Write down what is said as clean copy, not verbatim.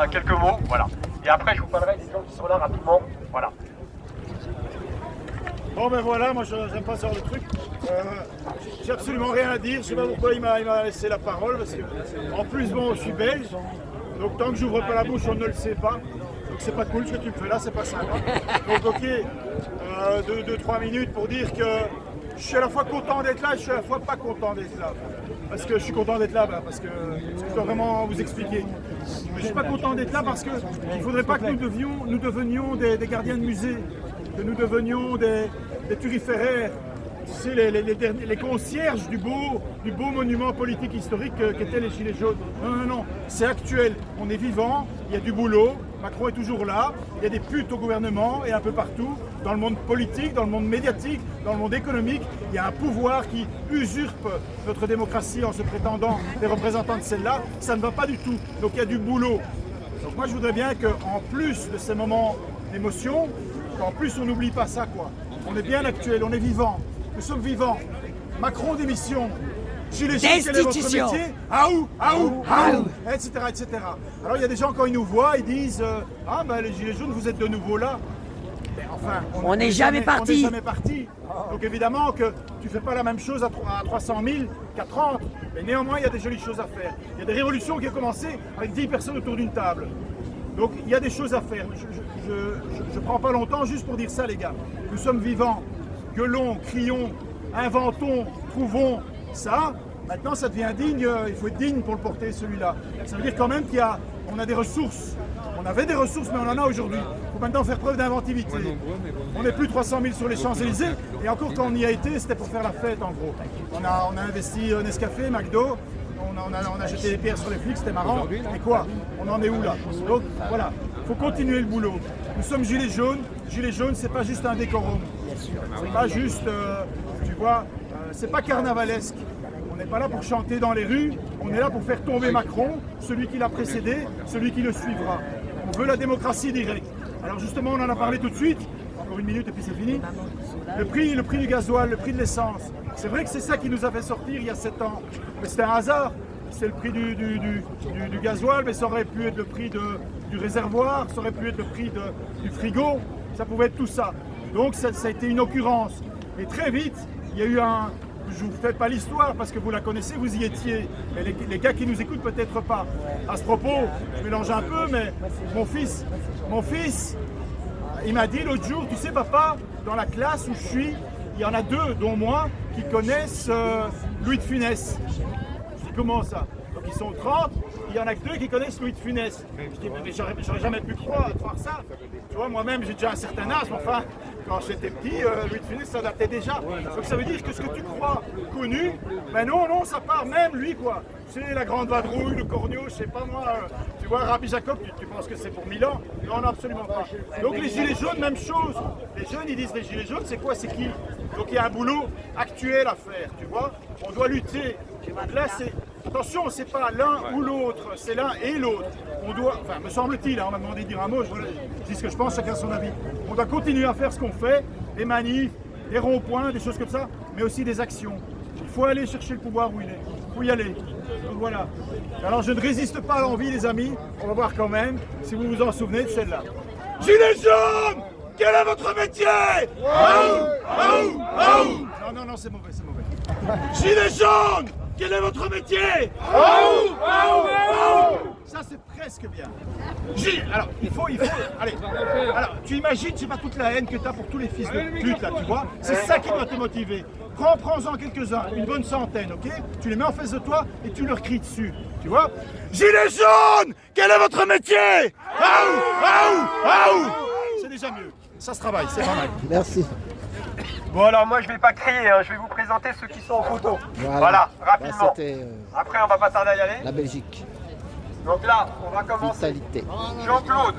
Quelques mots, voilà. Et après, je vous parlerai des gens qui sont là rapidement, voilà. Bon ben voilà, moi j'aime pas ce genre de truc. J'ai absolument rien à dire, je sais pas pourquoi il m'a laissé la parole, parce que en plus bon je suis belge, donc tant que j'ouvre pas la bouche on ne le sait pas. Donc c'est pas cool ce que tu me fais là, c'est pas sympa. Donc ok, 2-3 minutes pour dire que je suis à la fois content d'être là et je suis à la fois pas content d'être là. Parce que je suis content d'être là, parce que je dois vraiment vous expliquer. Mais je suis pas content d'être là parce qu'il ne faudrait pas que nous devenions des gardiens de musée, que nous devenions des turiféraires, tu sais, les concierges du beau monument politique historique qu'étaient les Gilets jaunes. Non, non, non, c'est actuel. On est vivant, il y a du boulot, Macron est toujours là, il y a des putes au gouvernement et un peu partout, dans le monde politique, dans le monde médiatique, dans le monde économique, il y a un pouvoir qui usurpe notre démocratie en se prétendant les représentants de celle-là. Ça ne va pas du tout, donc il y a du boulot. Donc moi je voudrais bien qu'en plus de ces moments d'émotion, qu'en plus on n'oublie pas ça quoi. On est bien actuel, on est vivant, nous sommes vivants. Macron démission. Gilets jaunes, quel est votre métier? Etc., etc. Alors il y a des gens quand ils nous voient, ils disent ah ben les Gilets jaunes, vous êtes de nouveau là. Mais enfin, on n'est jamais parti. On n'est jamais parti. Donc évidemment que tu ne fais pas la même chose à 300 000 qu'à 30, mais néanmoins il y a des jolies choses à faire. Il y a des révolutions qui ont commencé avec 10 personnes autour d'une table. Donc il y a des choses à faire. Je ne prends pas longtemps juste pour dire ça les gars. Nous sommes vivants, gueulons, crions, inventons, trouvons ça. Maintenant ça devient digne, il faut être digne pour le porter celui-là. Ça veut dire quand même qu'on a des ressources. On avait des ressources mais on en a aujourd'hui. Il faut maintenant faire preuve d'inventivité. On n'est plus 300 000 sur les Champs-Élysées et encore quand on y a été c'était pour faire la fête en gros. On a investi Nescafé, McDo. On a jeté des pierres sur les flics, c'était marrant. Et quoi? On en est où là? Donc voilà, il faut continuer le boulot. Nous sommes Gilets jaunes. Gilets jaunes, c'est pas juste un décorum. C'est pas juste, tu vois, c'est pas carnavalesque. On n'est pas là pour chanter dans les rues. On est là pour faire tomber Macron, celui qui l'a précédé, celui qui le suivra. On veut la démocratie directe. Alors justement, on en a parlé tout de suite. Encore une minute et puis c'est fini. Le prix du gasoil, le prix de l'essence. C'est vrai que c'est ça qui nous a fait sortir il y a 7 ans. Mais c'était un hasard. C'est le prix du gasoil, mais ça aurait pu être le prix du réservoir, ça aurait pu être le prix du frigo, ça pouvait être tout ça. Donc ça a été une occurrence. Et très vite, il y a eu un... Je ne vous fais pas l'histoire parce que vous la connaissez, vous y étiez. Mais les gars qui nous écoutent peut-être pas. À ce propos, je mélange un peu, mais mon fils, il m'a dit l'autre jour, tu sais papa, dans la classe où je suis, il y en a 2, dont moi, qui connaissent Louis de Funès. Je dis comment ça? Donc ils sont 30, il y en a que 2 qui connaissent Louis de Funès. Je dis mais j'aurais jamais pu croire ça. Tu vois, moi-même j'ai déjà un certain âge, mais enfin, quand j'étais petit, Louis de Funès ça datait déjà. Donc ça veut dire que ce que tu crois connu, ben non, ça part même lui quoi. C'est la grande vadrouille, le corneau, je sais pas moi, tu vois, Rabbi Jacob, tu penses que c'est pour Milan? Non, absolument pas. Donc les gilets jaunes, même chose. Les jeunes ils disent les gilets jaunes, c'est quoi, c'est qui? Donc il y a un boulot actuel à faire, tu vois. On doit lutter. Donc là c'est... Attention, c'est pas l'un ou l'autre, c'est l'un et l'autre. On doit, enfin, me semble-t-il, on m'a demandé de dire un mot, je dis ce que je pense, chacun son avis. On doit continuer à faire ce qu'on fait, des manifs, des ronds-points, des choses comme ça, mais aussi des actions. Il faut aller chercher le pouvoir où il est, il faut y aller. Donc voilà. Alors je ne résiste pas à l'envie, les amis, on va voir quand même, si vous vous en souvenez de celle-là. Gilets jaunes! Quel est votre métier? Non, c'est mauvais. Gilets jaunes! Quel est votre métier? Ça c'est presque bien. Alors, il faut... Allez, alors, tu imagines, c'est pas toute la haine que tu as pour tous les fils de pute là, tu vois? C'est ça qui doit te motiver. Prends-en quelques-uns, une bonne centaine, ok? Tu les mets en face de toi et tu leur cries dessus, tu vois? Gilets jaunes! Quel est votre métier? C'est déjà mieux. Ça se travaille, c'est pas mal. Merci. Bon alors moi je vais pas crier, hein. Je vais vous présenter ceux qui sont en photo. Voilà, rapidement. Après on va pas tarder à y aller. La Belgique. Donc là, on va commencer. Vitalité. Jean-Claude.